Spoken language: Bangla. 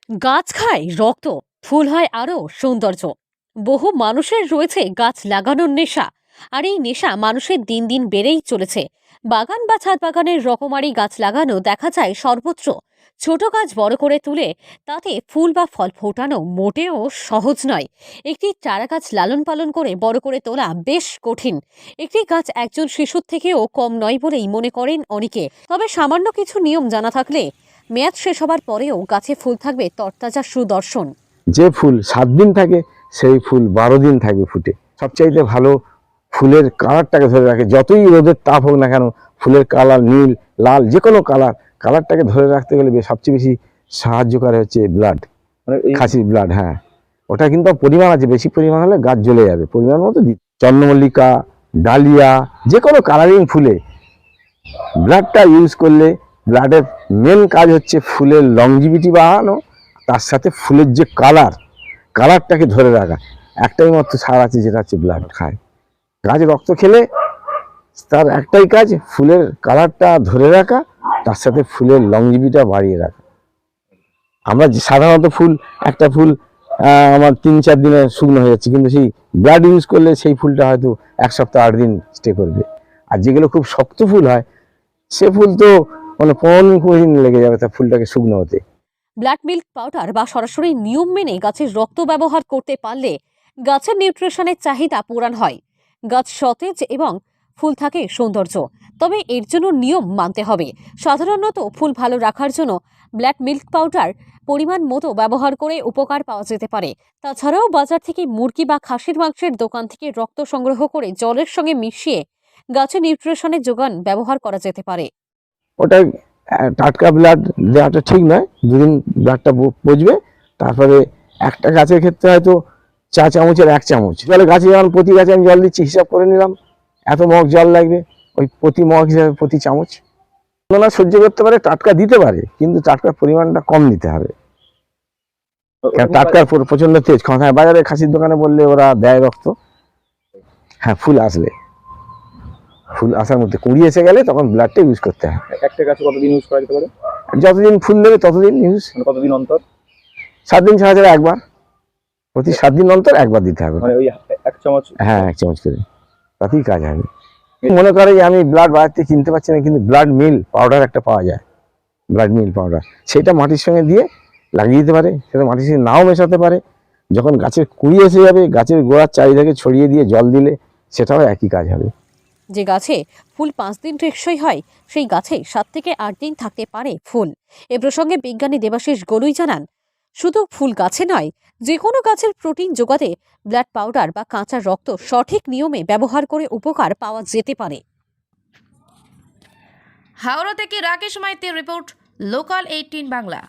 গাছ খায় রক্ত, ফুল হয় আরো সৌন্দর্য। বহু মানুষের রয়েছে গাছ লাগানোর নেশা, আর এই নেশা মানুষের দিন দিন বেড়েই চলেছে। বাগান বা ছাদ বাগানের রকমারি গাছ লাগানো দেখা যায় সর্বত্র। ছোট গাছ বড় করে তুলে তাতে ফুল বা ফল ফোটানো মোটেও সহজ নয়। একটি চারা গাছ লালন পালন করে বড় করে তোলা বেশ কঠিন। একটি গাছ একজন শিশুর থেকেও কম নয় বলেই মনে করেন অনেকে। তবে সামান্য কিছু নিয়ম জানা থাকলে মেয়াদ শেষ হবার পরেও গাছে ফুল থাকবে তরতাজা সুদর্শন। যে ফুল 7 দিন থাকে সেই ফুল 12 দিন থাকবে ফুটে। সবচাইতে ভালো ফুলের কালারটাকে ধরে রাখে, যতই রোদের তাপ হোক না কেন ফুলের কালার নীল লাল যে কোনো কালারটাকে ধরে রাখতে গেলে সবচেয়ে বেশি সাহায্যকারী হচ্ছে ব্লাড, খাসির ব্লাড। হ্যাঁ, ওটা কিন্তু পরিমাণ আছে, বেশি পরিমাণ হলে গাছ জ্বলে যাবে, পরিমাণ মতো চন্দ্রমল্লিকা, ডালিয়া যে কোনো কালারিং ফুলে ব্লাডটা ইউজ করলে ব্লাডের মেন কাজ হচ্ছে ফুলের লংজিভিটি বাড়ানো, তার সাথে ফুলের যে কালারটাকে ধরে রাখা। একটাই মাত্র সার আছে, যেটা হচ্ছে ব্লাড খায়। গাছ রক্ত খেলে তার একটাই কাজ ফুলের কালারটা ধরে রাখা, তার সাথে ফুলের লংজিভিটা বাড়িয়ে রাখা। আমরা সাধারণত একটা ফুল আমার 3-4 দিনে শুকনো হয়ে যাচ্ছে, কিন্তু সেই ব্লাড ইউজ করলে সেই ফুলটা হয়তো 1 সপ্তাহ 8 দিন স্টে করবে। আর যেগুলো খুব শক্ত ফুল হয় সে ফুল তো 15-20 দিন লেগে যাবে তার ফুলটাকে শুকনো হতে। ব্লাড মিল্ক পাউডার বা সরাসরি নিয়ম মেনে গাছের রক্ত ব্যবহার করতে পারলে গাছের নিউট্রিশনের চাহিদা পূরণ হয়, গাছ সতেজ এবং ফুল থাকে সৌন্দর্য। তবে এর জন্য নিয়ম মানতে হবে। সাধারণত ফুল ভালো রাখার জন্য ব্লাড মিল্ক পাউডার পরিমাণ মতো ব্যবহার করে উপকার পাওয়া যেতে পারে। তাছাড়াও বাজার থেকে মুরগি বা খাসির মাংসের দোকান থেকে রক্ত সংগ্রহ করে জলের সঙ্গে মিশিয়ে গাছের নিউট্রিশনের যোগান ব্যবহার করা যেতে পারে। ওটা টাটকা ব্লাড দেওয়াটা ঠিক নয়, 2 দিন ব্লাডটা পচবে। তারপরে একটা গাছের ক্ষেত্রে হয়তো 4 চামচের 1 চামচ জলে, গাছে যেমন প্রতি গাছে আমি জল দিচ্ছি হিসাব করে নিলাম এত মগ জল লাগবে, ওই প্রতি মগ হিসাবে প্রতি চামচ। ওনারা সহ্য করতে পারে, টাটকা দিতে পারে, কিন্তু টাটকার পরিমাণটা কম দিতে হবে। টাটকার প্রচন্ড তেজ। হ্যাঁ, বাজারে খাসির দোকানে বললে ওরা দেয় রক্ত। হ্যাঁ, ফুল আসার মধ্যে কুড়ি এসে গেলে তখন ব্লাডটা ইউজ করতে হয়। একটা গাছে কতদিন ইউজ করা যেতে পারে? যতদিন ফুল দেবে ততদিন ইউজ। কতদিন অন্তর? 7 দিন ছাড়া ছাড়া একবার, প্রতি 7 দিন অন্তর একবার দিতে হবে। ওই 1 চামচ? হ্যাঁ, 1 চামচ করে, তাতেই কাজ হবে। মনে করে যে আমি ব্লাড বাজার থেকে কিনতে পারছি না, কিন্তু ব্লাড মিল পাউডার একটা পাওয়া যায়, ব্লাড মিল পাউডার, সেটা মাটির সঙ্গে দিয়ে লাগিয়ে দিতে পারে। সেটা মাটির সঙ্গে নাও মেশাতে পারে। যখন গাছের কুড়ি এসে যাবে গাছের গোড়ার চারিদিকে ছড়িয়ে দিয়ে জল দিলে সেটাও একই কাজ হবে। যে গাছে ফুল 5 দিন টেকসই হয় সেই গাছে 7 থেকে 8 দিন থাকতে পারে ফুল। এ প্রসঙ্গে বিজ্ঞানী দেবাশিস গলুই জানান, শুধু ফুল গাছে নয়, যে কোনো গাছের প্রোটিন যোগাতে ব্লাড পাউডার বা কাঁচা রক্ত সঠিক নিয়মে ব্যবহার করে উপকার পাওয়া যেতে পারে। হাওড়া থেকে রাকেশ মাইতির রিপোর্ট, লোকাল 18 বাংলা।